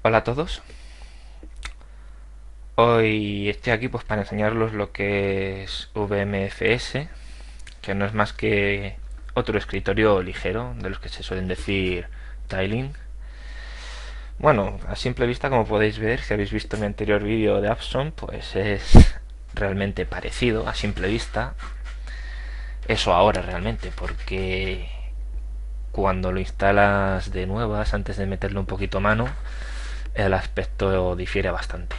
Hola a todos. Hoy estoy aquí pues para enseñaros lo que es VMFS, que no es más que otro escritorio ligero de los que se suelen decir tiling. Bueno, a simple vista, como podéis ver, si habéis visto mi anterior vídeo de Epson, pues es realmente parecido a simple vista. Eso ahora realmente, porque cuando lo instalas de nuevas, antes de meterle un poquito mano, el aspecto difiere bastante.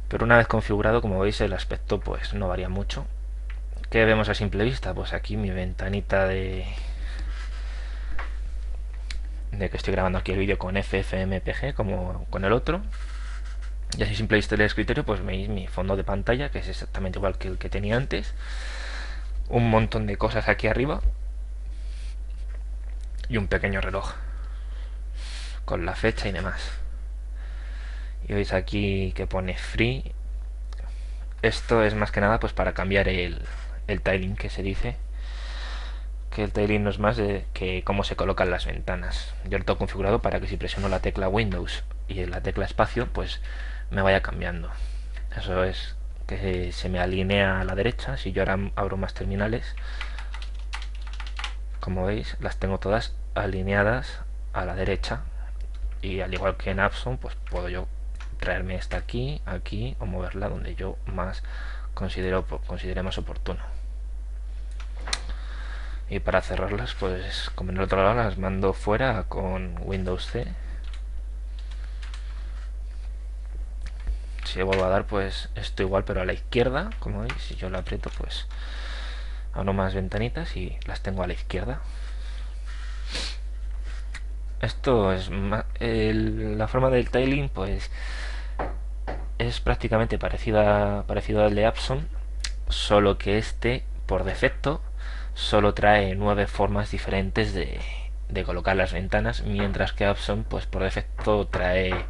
Pero una vez configurado, como veis, el aspecto pues no varía mucho. ¿Qué vemos a simple vista? Pues aquí mi ventanita de que estoy grabando aquí el vídeo con FFmpeg como con el otro. Y así simple vista del escritorio, pues veis mi fondo de pantalla, que es exactamente igual que el que tenía antes. Un montón de cosas aquí arriba y un pequeño reloj con la fecha y demás. Y veis aquí que pone free. Esto es más que nada pues para cambiar el tiling que se dice, que el tiling no es más que cómo se colocan las ventanas. Yo lo tengo configurado para que si presiono la tecla Windows y la tecla espacio, pues me vaya cambiando. Eso es que se me alinea a la derecha. Si yo ahora abro más terminales, como veis, las tengo todas alineadas a la derecha. Y al igual que en Epson, pues puedo yo traerme esta aquí, aquí o moverla donde yo más considere más oportuno. Y para cerrarlas, pues como en el otro lado las mando fuera con Windows C. Si vuelvo a dar, pues esto igual, pero a la izquierda, como veis. Si yo lo aprieto, pues abro más ventanitas y las tengo a la izquierda. Esto es la forma del tiling, pues es prácticamente parecido al de Epson, solo que este por defecto solo trae 9 formas diferentes de colocar las ventanas, mientras que Epson pues por defecto trae,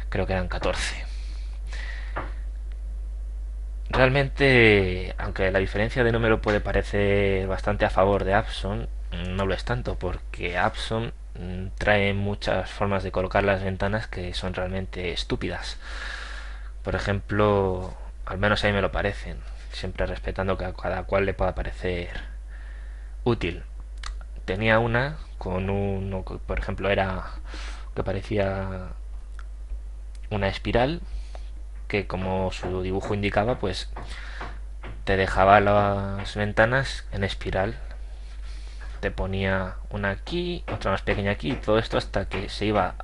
creo que eran 14. Realmente, aunque la diferencia de número puede parecer bastante a favor de Epson, no lo es tanto, porque Epson trae muchas formas de colocar las ventanas que son realmente estúpidas. Por ejemplo, al menos a mí me lo parecen, siempre respetando que a cada cual le pueda parecer útil. Tenía una con uno que, por ejemplo, era que parecía una espiral, que como su dibujo indicaba, pues te dejaba las ventanas en espiral. Te ponía una aquí, otra más pequeña aquí, y todo esto hasta que se iba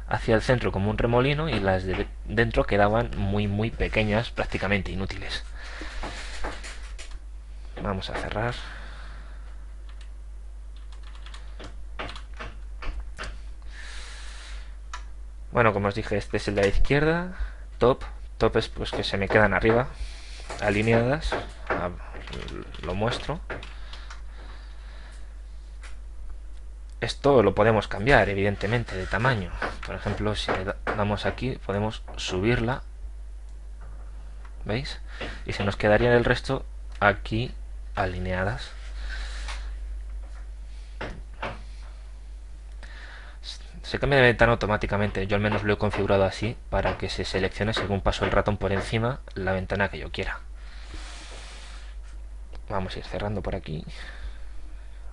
hacia el centro como un remolino y las de dentro quedaban muy pequeñas, prácticamente inútiles. Vamos a cerrar. Bueno, como os dije, este es el de la izquierda. Top. Top es pues que se me quedan arriba, alineadas. Lo muestro. Esto lo podemos cambiar, evidentemente, de tamaño. Por ejemplo, si le damos aquí, podemos subirla. ¿Veis? Y se nos quedaría el resto aquí alineadas. Se cambia de ventana automáticamente. Yo al menos lo he configurado así para que se seleccione según paso el ratón por encima la ventana que yo quiera. Vamos a ir cerrando por aquí.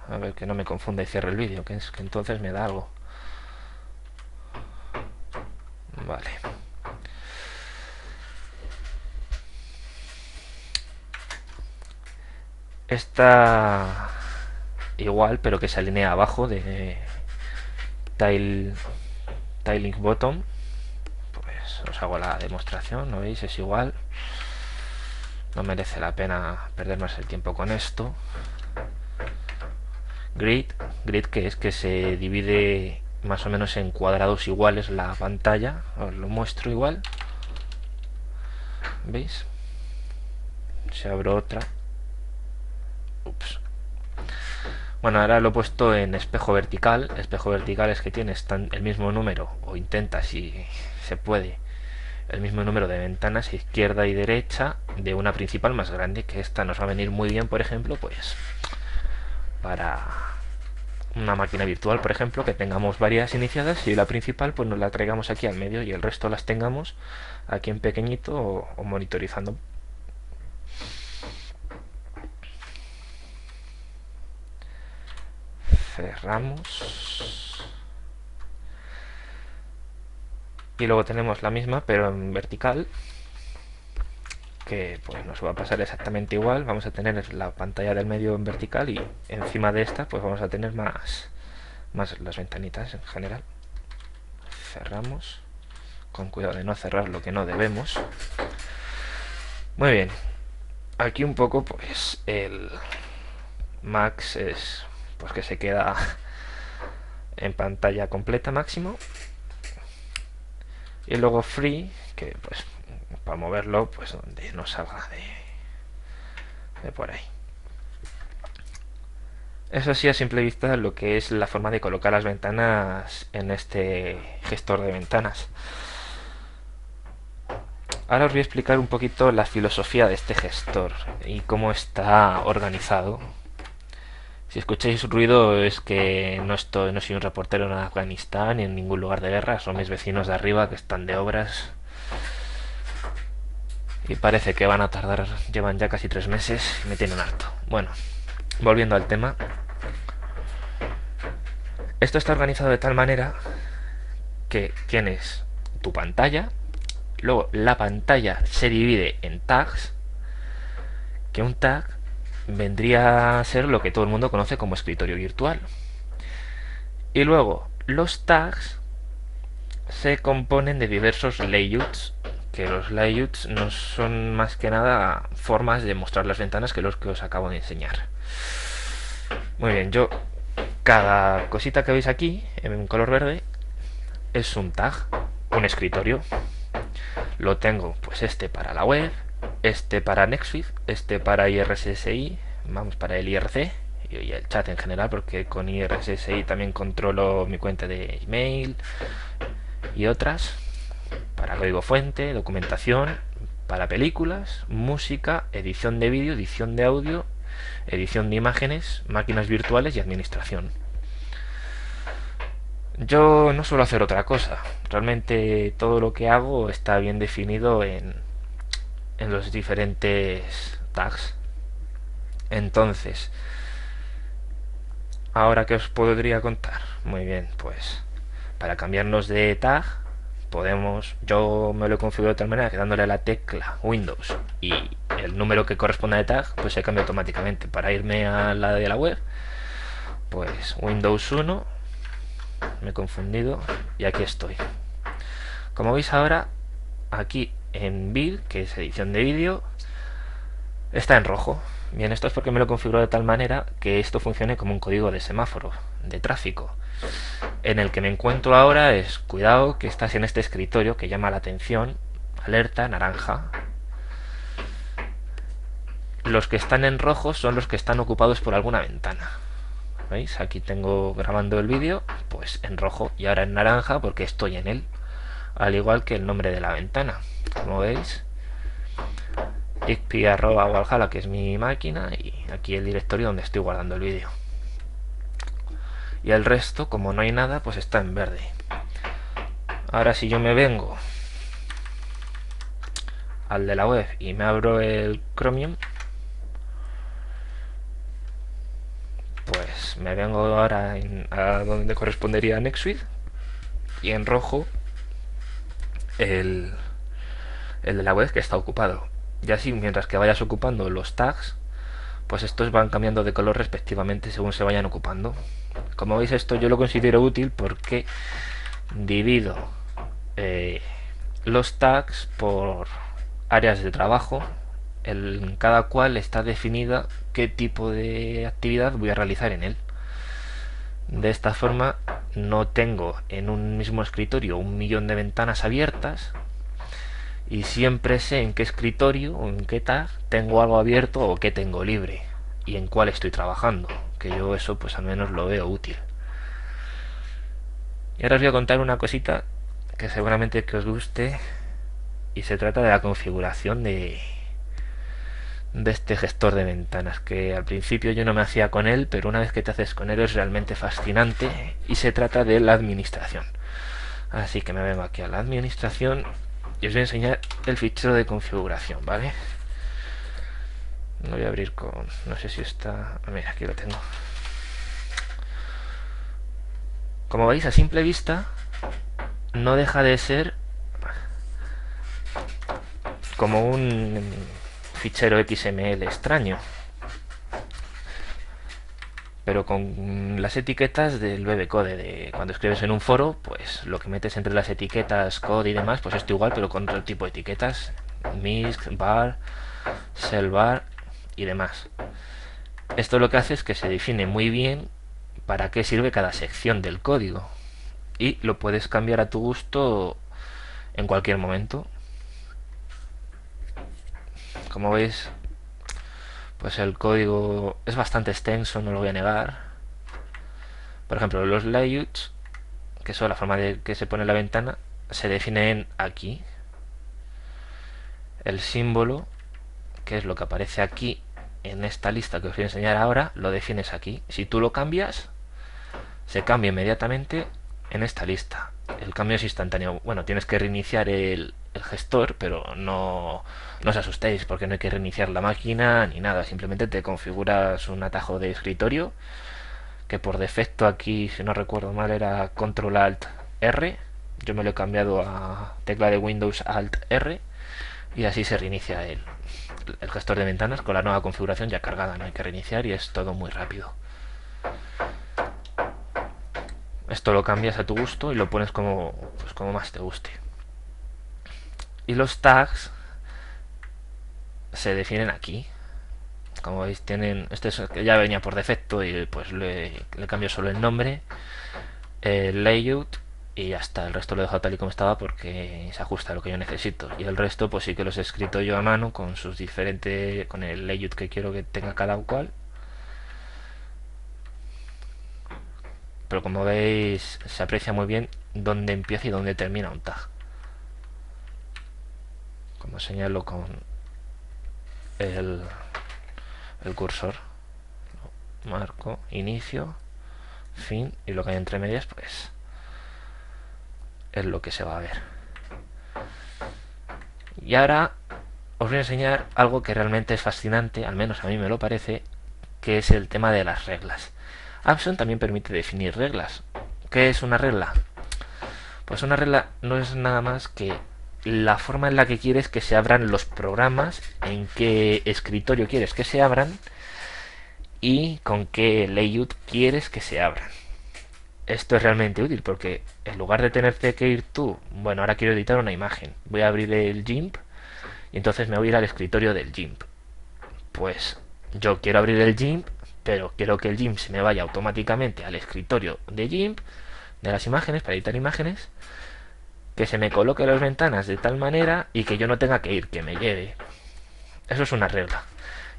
A ver que no me confunda y cierre el vídeo, que es que entonces me da algo. Vale. Esta igual, pero que se alinea abajo de tiling bottom. Pues os hago la demostración, ¿no veis? Es igual. No merece la pena perder más el tiempo con esto. Grid, grid que es que se divide más o menos en cuadrados iguales la pantalla. Os lo muestro igual. ¿Veis? Si abro otra. Ups. Bueno, ahora lo he puesto en espejo vertical. Espejo vertical es que tienes el mismo número, o intenta si se puede, el mismo número de ventanas izquierda y derecha de una principal más grande, que esta nos va a venir muy bien, por ejemplo, pues para una máquina virtual, por ejemplo, que tengamos varias iniciadas y la principal pues nos la traigamos aquí al medio y el resto las tengamos aquí en pequeñito o monitorizando. Cerramos. Y luego tenemos la misma pero en vertical, que pues nos va a pasar exactamente igual. Vamos a tener la pantalla del medio en vertical y encima de esta pues vamos a tener más las ventanitas en general. Cerramos, con cuidado de no cerrar lo que no debemos. Muy bien, aquí un poco pues el max es pues que se queda en pantalla completa máximo, y luego free, que pues para moverlo pues donde no salga de por ahí. Eso sí, a simple vista lo que es la forma de colocar las ventanas en este gestor de ventanas. Ahora os voy a explicar un poquito la filosofía de este gestor y cómo está organizado. Si escucháis ruido es que no soy un reportero en Afganistán ni en ningún lugar de guerra, son mis vecinos de arriba que están de obras y parece que van a tardar, llevan ya casi 3 meses y me tienen harto. Bueno, volviendo al tema, esto está organizado de tal manera que tienes tu pantalla, luego la pantalla se divide en tags, que un tag vendría a ser lo que todo el mundo conoce como escritorio virtual. Y luego los tags se componen de diversos layouts, que los layouts no son más que nada formas de mostrar las ventanas que los que os acabo de enseñar. Muy bien, cada cosita que veis aquí en color verde es un tag, un escritorio. Lo tengo pues este para la web, este para NetSuite, este para IRSSI, vamos, para el IRC y el chat en general, porque con IRSSI también controlo mi cuenta de email y otras, para código fuente, documentación, para películas, música, edición de vídeo, edición de audio, edición de imágenes, máquinas virtuales y administración. Yo no suelo hacer otra cosa, realmente todo lo que hago está bien definido en los diferentes tags. Entonces, ahora que os podría contar, muy bien, pues para cambiarnos de tag yo me lo he configurado de tal manera que dándole a la tecla Windows y el número que corresponda de tag, pues se cambia automáticamente. Para irme a la de la web, pues Windows 1, me he confundido y aquí estoy. Como veis ahora, aquí en vid, que es edición de vídeo, está en rojo. Bien, esto es porque me lo configuro de tal manera que esto funcione como un código de semáforo, de tráfico. En el que me encuentro ahora es, cuidado que estás en este escritorio que llama la atención, alerta naranja. Los que están en rojo son los que están ocupados por alguna ventana. ¿Veis? Aquí tengo grabando el vídeo, pues en rojo, y ahora en naranja porque estoy en él, al igual que el nombre de la ventana. Como veis, ixpi@walhalla, que es mi máquina, y aquí el directorio donde estoy guardando el vídeo. Y el resto, como no hay nada, pues está en verde. Ahora si yo me vengo al de la web y me abro el Chromium, pues me vengo ahora a donde correspondería a NetSuite, y en rojo el de la web que está ocupado. Y así, mientras que vayas ocupando los tags, pues estos van cambiando de color respectivamente según se vayan ocupando. Como veis, esto yo lo considero útil porque divido los tags por áreas de trabajo, en cada cual está definida qué tipo de actividad voy a realizar en él. De esta forma no tengo en un mismo escritorio 1.000.000 de ventanas abiertas y siempre sé en qué escritorio o en qué tag tengo algo abierto o qué tengo libre y en cuál estoy trabajando, que yo eso pues al menos lo veo útil. Y ahora os voy a contar una cosita que seguramente que os guste, y se trata de la configuración de este gestor de ventanas, que al principio yo no me hacía con él, pero una vez que te haces con él es realmente fascinante, y se trata de la administración. Así que me vengo aquí a la administración y os voy a enseñar el fichero de configuración, ¿vale? Lo voy a abrir con... no sé si está... mira, aquí lo tengo. Como veis, a simple vista no deja de ser como un fichero XML extraño, pero con las etiquetas del BBCode. De cuando escribes en un foro, pues lo que metes entre las etiquetas code y demás, pues esto igual, pero con otro tipo de etiquetas: misc, var, selvar y demás. Esto lo que hace es que se define muy bien para qué sirve cada sección del código, y lo puedes cambiar a tu gusto en cualquier momento. Como veis, pues el código es bastante extenso, no lo voy a negar. Por ejemplo, los layouts, que son la forma de que se pone la ventana, se definen aquí. El símbolo, que es lo que aparece aquí en esta lista que os voy a enseñar ahora, lo defines aquí. Si tú lo cambias, se cambia inmediatamente en esta lista. El cambio es instantáneo. Bueno, tienes que reiniciar el gestor, pero no os asustéis, porque no hay que reiniciar la máquina ni nada. Simplemente te configuras un atajo de escritorio, que por defecto aquí, si no recuerdo mal, era Control Alt R. Yo me lo he cambiado a tecla de Windows Alt R, y así se reinicia el gestor de ventanas con la nueva configuración ya cargada. No hay que reiniciar y es todo muy rápido. Esto lo cambias a tu gusto y lo pones como, pues como más te guste. Y los tags se definen aquí. Como veis, tienen... este es el que ya venía por defecto, y pues le cambio solo el nombre, el layout, y ya está. El resto lo he dejado tal y como estaba porque se ajusta a lo que yo necesito. Y el resto pues sí que los he escrito yo a mano con sus diferentes... con el layout que quiero que tenga cada cual. Pero como veis, se aprecia muy bien dónde empieza y dónde termina un tag. Como señalo con el, el cursor, marco inicio, fin, y lo que hay entre medias pues es lo que se va a ver. Y ahora os voy a enseñar algo que realmente es fascinante, al menos a mí me lo parece, que es el tema de las reglas. Apson también permite definir reglas. ¿Qué es una regla? Pues una regla no es nada más que la forma en la que quieres que se abran los programas, en qué escritorio quieres que se abran y con qué layout quieres que se abran. Esto es realmente útil porque en lugar de tenerte que ir tú, bueno, ahora quiero editar una imagen, voy a abrir el GIMP y entonces me voy a ir al escritorio del GIMP. Pues yo quiero abrir el GIMP, pero quiero que el GIMP se me vaya automáticamente al escritorio de GIMP, de las imágenes, para editar imágenes, que se me coloque las ventanas de tal manera y que yo no tenga que ir, que me lleve. Eso es una regla.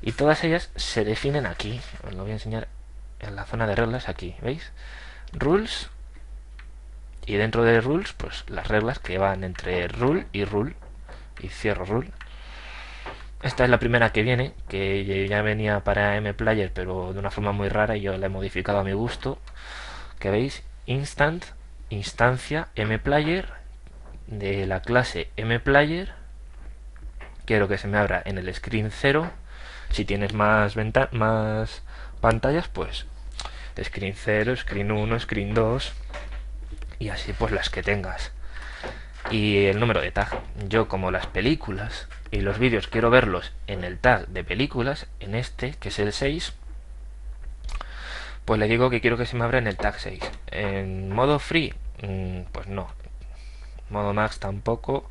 Y todas ellas se definen aquí. Os lo voy a enseñar en la zona de reglas aquí, ¿veis? Rules. Y dentro de rules, pues las reglas que van entre rule y rule. Y cierro rule. Esta es la primera que viene, que ya venía para mplayer, pero de una forma muy rara, y yo la he modificado a mi gusto. Que veis, instancia mplayer, de la clase mplayer. Quiero que se me abra en el screen 0. Si tienes más pantallas, pues screen 0, screen 1, screen 2, y así pues las que tengas. Y el número de tag. Yo, como las películas y los vídeos quiero verlos en el tag de películas, en este, que es el 6, pues le digo que quiero que se me abra en el tag 6. En modo free, pues no. Modo max tampoco,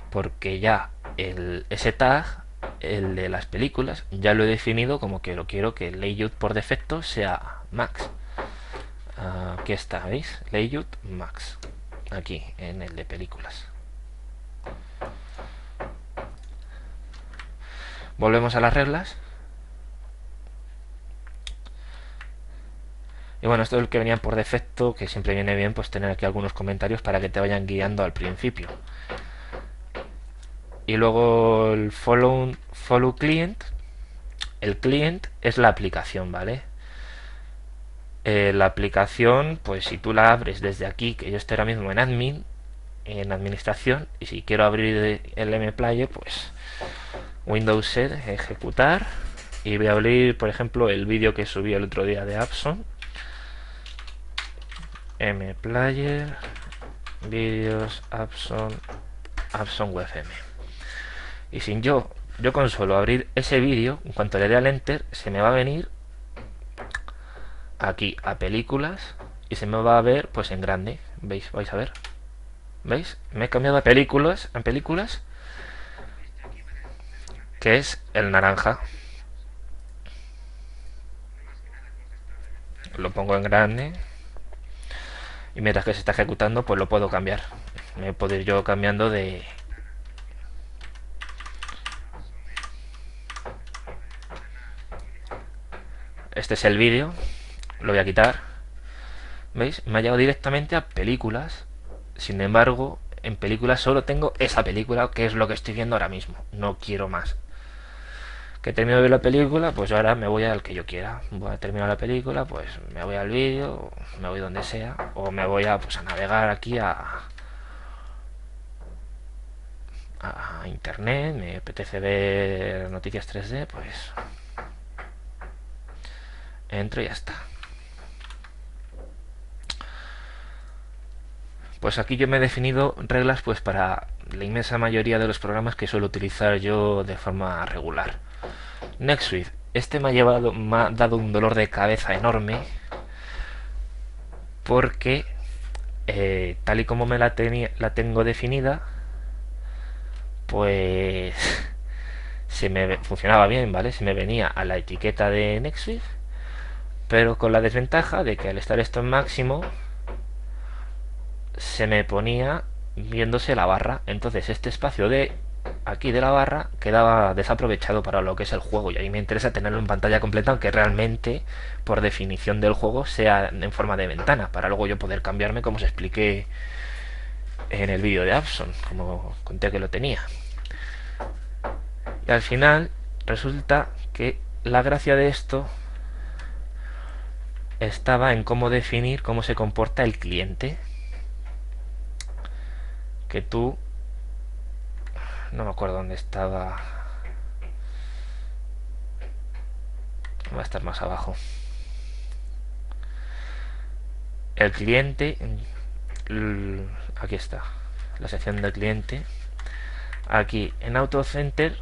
porque ya ese tag, el de las películas, ya lo he definido como que lo quiero que el layout por defecto sea max. Aquí está, ¿veis? Layout max. Aquí, en el de películas. Volvemos a las reglas. Y bueno, esto es el que venía por defecto, que siempre viene bien pues tener aquí algunos comentarios para que te vayan guiando al principio. y luego el follow client. El client es la aplicación, ¿vale? La aplicación, pues si tú la abres desde aquí, que yo estoy ahora mismo en admin, en administración, y si quiero abrir el mplayer, pues Windows set, ejecutar, y voy a abrir, por ejemplo, el vídeo que subí el otro día de Epson, mplayer, vídeos, Epson WebM. Y sin yo con solo abrir ese vídeo, en cuanto le dé al enter, se me va a venir aquí a películas y se me va a ver pues en grande. ¿Veis? Vais a ver. ¿Veis? Me he cambiado a películas, que es el naranja. Lo pongo en grande y mientras que se está ejecutando pues lo puedo cambiar. Me puedo ir yo cambiando de... Este es el vídeo, lo voy a quitar. ¿Veis? Me ha llevado directamente a películas. Sin embargo, en películas solo tengo esa película, que es lo que estoy viendo ahora mismo. No quiero más. Que termino de ver la película, pues ahora me voy al que yo quiera. Voy a terminar la película, pues me voy al vídeo, me voy donde sea, o me voy a, pues, a navegar aquí a internet, me apetece ver noticias 3D, pues entro y ya está. Pues aquí yo me he definido reglas pues para la inmensa mayoría de los programas que suelo utilizar yo de forma regular. NextSuite, este me ha dado un dolor de cabeza enorme porque tal y como la tengo definida, pues funcionaba bien, ¿vale? Se me venía a la etiqueta de NextSuite, pero con la desventaja de que al estar esto en máximo se me ponía viéndose la barra. Entonces este espacio de aquí de la barra quedaba desaprovechado para lo que es el juego, y ahí me interesa tenerlo en pantalla completa, aunque realmente por definición del juego sea en forma de ventana, para luego yo poder cambiarme como os expliqué en el vídeo de Epson, como conté que lo tenía. Y al final resulta que la gracia de esto estaba en cómo definir cómo se comporta el cliente, que tú, no me acuerdo dónde estaba, va a estar más abajo, el cliente, aquí está la sección del cliente. Aquí en Auto Center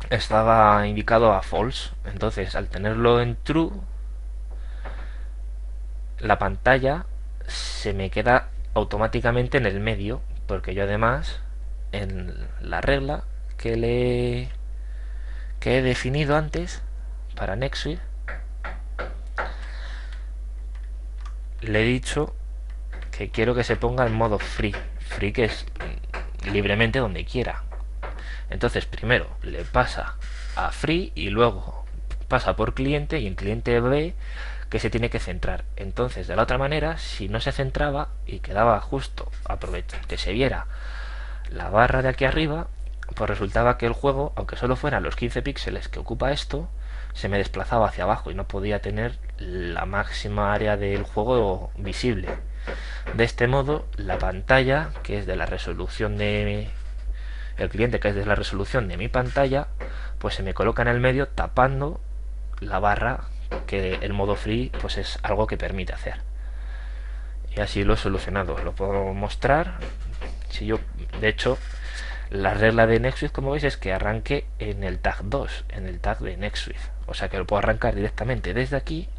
estaba indicado a false, entonces al tenerlo en true, la pantalla se me queda automáticamente en el medio, porque yo además en la regla que he definido antes para NextSuite le he dicho que quiero que se ponga en modo free, que es libremente donde quiera. Entonces primero le pasa a free y luego pasa por cliente, y el cliente ve que se tiene que centrar. Entonces de la otra manera, si no se centraba y quedaba justo que se viera la barra de aquí arriba, pues resultaba que el juego, aunque solo fueran los 15 píxeles que ocupa esto, se me desplazaba hacia abajo y no podía tener la máxima área del juego visible. De este modo, la pantalla, que es de la resolución de el cliente, que es de la resolución de mi pantalla, pues se me coloca en el medio tapando la barra, que el modo free pues es algo que permite hacer. Y así lo he solucionado, lo puedo mostrar. Si yo, de hecho, la regla de NextSuite, como veis, es que arranque en el tag 2, en el tag de NextSuite, o sea que lo puedo arrancar directamente desde aquí.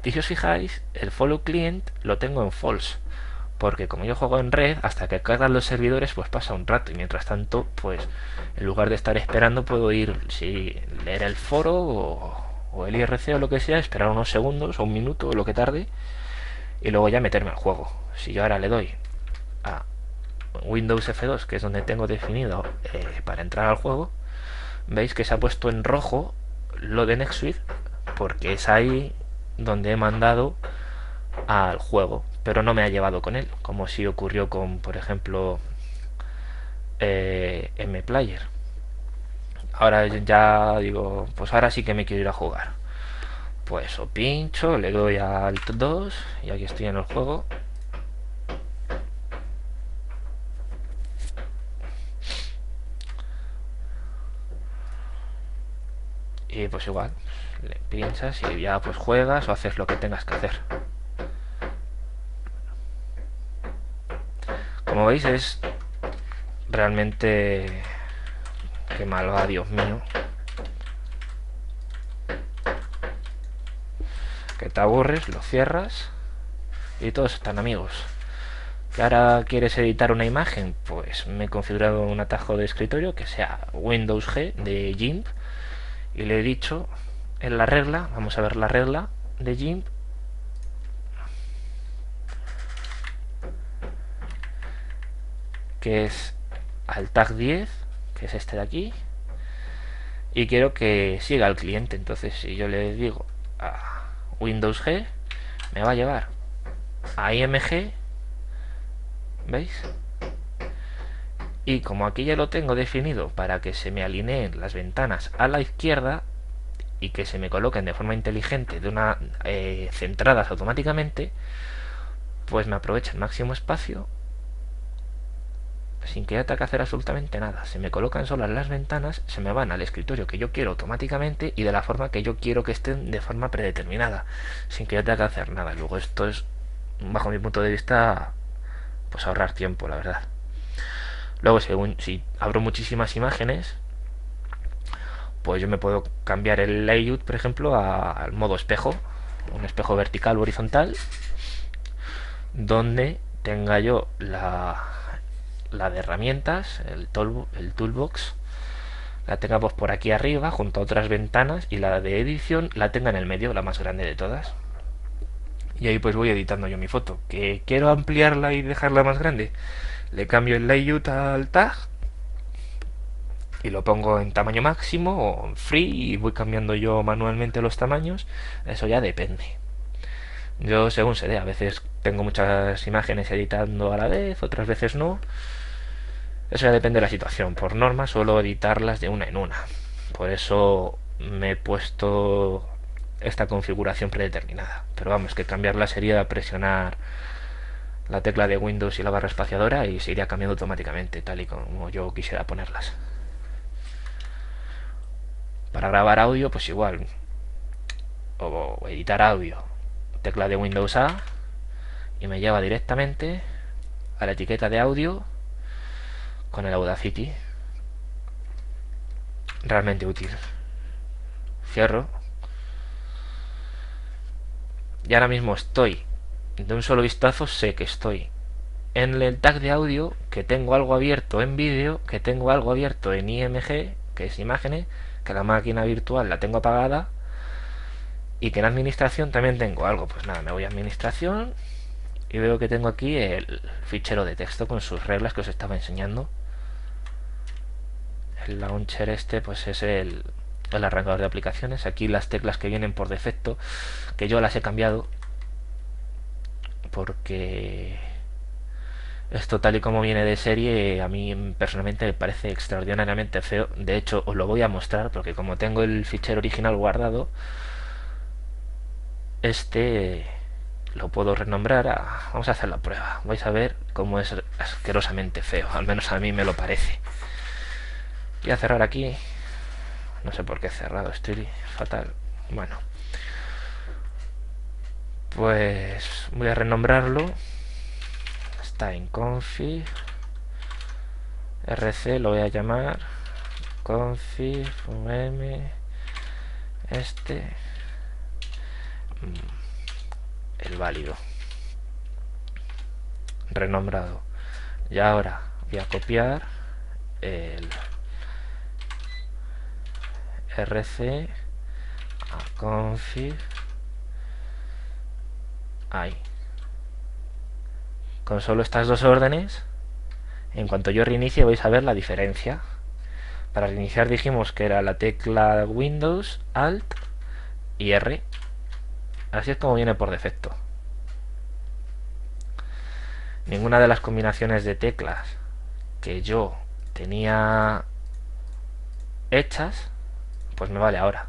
Y si os fijáis, el follow client lo tengo en false, porque como yo juego en red, hasta que cargan los servidores pues pasa un rato, y mientras tanto pues en lugar de estar esperando puedo ir, si leer el foro o el IRC o lo que sea, esperar unos segundos o un minuto o lo que tarde, y luego ya meterme al juego. Si yo ahora le doy a Windows F2, que es donde tengo definido para entrar al juego, veis que se ha puesto en rojo lo de NextSuite, porque es ahí donde he mandado al juego, pero no me ha llevado con él, como si ocurrió con, por ejemplo, MPlayer. Ahora ya digo, pues ahora sí que me quiero ir a jugar. Pues o pincho, le doy a Alt 2 y aquí estoy en el juego. Y pues igual, le pinchas y ya pues juegas o haces lo que tengas que hacer. Como veis es realmente... Qué mal va, Dios mío. Que te aburres, lo cierras y todos están amigos. ¿Que ahora quieres editar una imagen? Pues me he configurado un atajo de escritorio que sea Windows G de GIMP y le he dicho en la regla, vamos a ver la regla de GIMP, que es al tag 10, que es este de aquí, y quiero que siga el cliente. Entonces si yo le digo a Windows G, me va a llevar a IMG, ¿veis? Y como aquí ya lo tengo definido para que se me alineen las ventanas a la izquierda y que se me coloquen de forma inteligente, centradas automáticamente, pues me aprovecha el máximo espacio sin que yo tenga que hacer absolutamente nada. Se me colocan solas las ventanas, se me van al escritorio que yo quiero automáticamente y de la forma que yo quiero que estén de forma predeterminada, sin que yo tenga que hacer nada. Luego esto es, bajo mi punto de vista, pues ahorrar tiempo, la verdad. Luego, si abro muchísimas imágenes, pues yo me puedo cambiar el layout, por ejemplo, al modo espejo, un espejo vertical o horizontal, donde tenga yo la de herramientas, el toolbox, la tenga pues por aquí arriba junto a otras ventanas, y la de edición la tenga en el medio, la más grande de todas. Y ahí pues voy editando yo mi foto. ¿Que quiero ampliarla y dejarla más grande? Le cambio el layout al tag y lo pongo en tamaño máximo o en free y voy cambiando yo manualmente los tamaños. Eso ya depende. Yo según se dé, a veces tengo muchas imágenes editando a la vez, otras veces no. Eso ya depende de la situación. Por norma suelo editarlas de una en una. Por eso me he puesto esta configuración predeterminada. Pero vamos, que cambiarla sería presionar la tecla de Windows y la barra espaciadora y se iría cambiando automáticamente, tal y como yo quisiera ponerlas. Para grabar audio, pues igual. O editar audio. Tecla de Windows A y me lleva directamente a la etiqueta de audio con el Audacity. Realmente útil. Cierro. Y ahora mismo estoy, de un solo vistazo sé que estoy en el tag de audio, que tengo algo abierto en vídeo, que tengo algo abierto en IMG, que es imágenes, que la máquina virtual la tengo apagada y que en administración también tengo algo. Pues nada, me voy a administración y veo que tengo aquí el fichero de texto con sus reglas que os estaba enseñando. El launcher este pues es el arrancador de aplicaciones. Aquí las teclas que vienen por defecto, que yo las he cambiado porque esto, tal y como viene de serie, a mí personalmente me parece extraordinariamente feo. De hecho os lo voy a mostrar porque como tengo el fichero original guardado, este lo puedo renombrar vamos a hacer la prueba. Vais a ver cómo es asquerosamente feo, al menos a mí me lo parece. Voy a cerrar aquí. No sé por qué he cerrado, estoy fatal. Bueno, pues voy a renombrarlo. Está en config. RC lo voy a llamar config VM el válido, renombrado. Y ahora voy a copiar el RC a config ahí. Con solo estas dos órdenes, en cuanto yo reinicie vais a ver la diferencia. Para reiniciar dijimos que era la tecla Windows, Alt y R. Así es como viene por defecto. Ninguna de las combinaciones de teclas que yo tenía hechas, pues me vale ahora.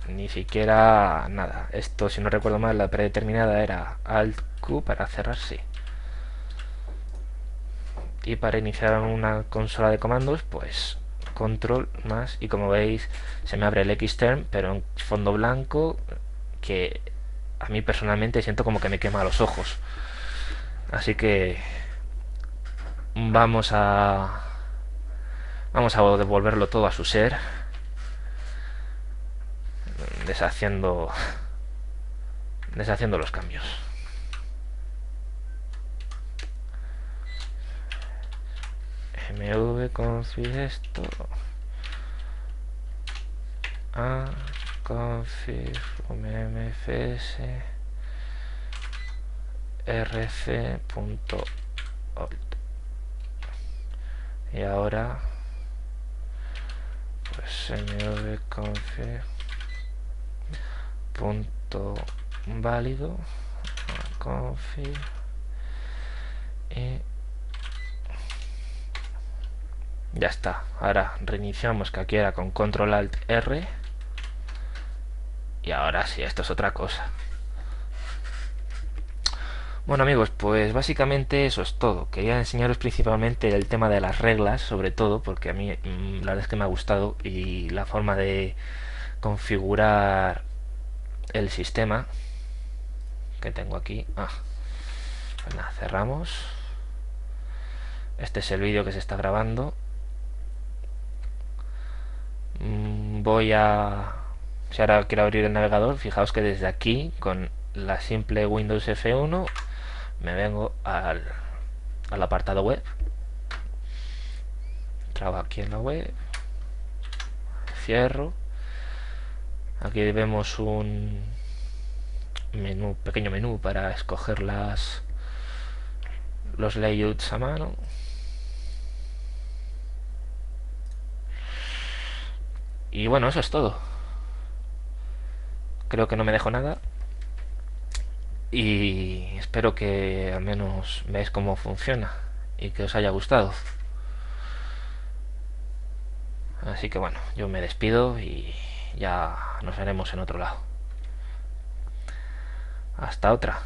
Ni siquiera nada. Esto, si no recuerdo mal, la predeterminada era Alt Q para cerrar, sí. Y para iniciar una consola de comandos, pues control más, y como veis se me abre el Xterm, pero en fondo blanco, que a mí personalmente siento como que me quema los ojos. Así que vamos a devolverlo todo a su ser, deshaciendo los cambios. mv-config esto a config mfs rc.alt, y ahora pues mv-config punto válido config y ya está. Ahora reiniciamos, que aquí era con control alt R, y ahora sí, esto es otra cosa. Bueno amigos, pues básicamente eso es todo. Quería enseñaros principalmente el tema de las reglas, sobre todo, porque a mí la verdad es que me ha gustado, y la forma de configurar el sistema que tengo aquí. Pues nada, cerramos. Este es el vídeo que se está grabando. Voy a... Si ahora quiero abrir el navegador, fijaos que desde aquí, con la simple Windows F1, me vengo al apartado web. Trabajo aquí en la web. Cierro. Aquí vemos un pequeño menú para escoger los layouts a mano. Y bueno, eso es todo. Creo que no me dejo nada. Y espero que al menos veáis cómo funciona y que os haya gustado. Así que bueno, yo me despido y ya nos veremos en otro lado. Hasta otra.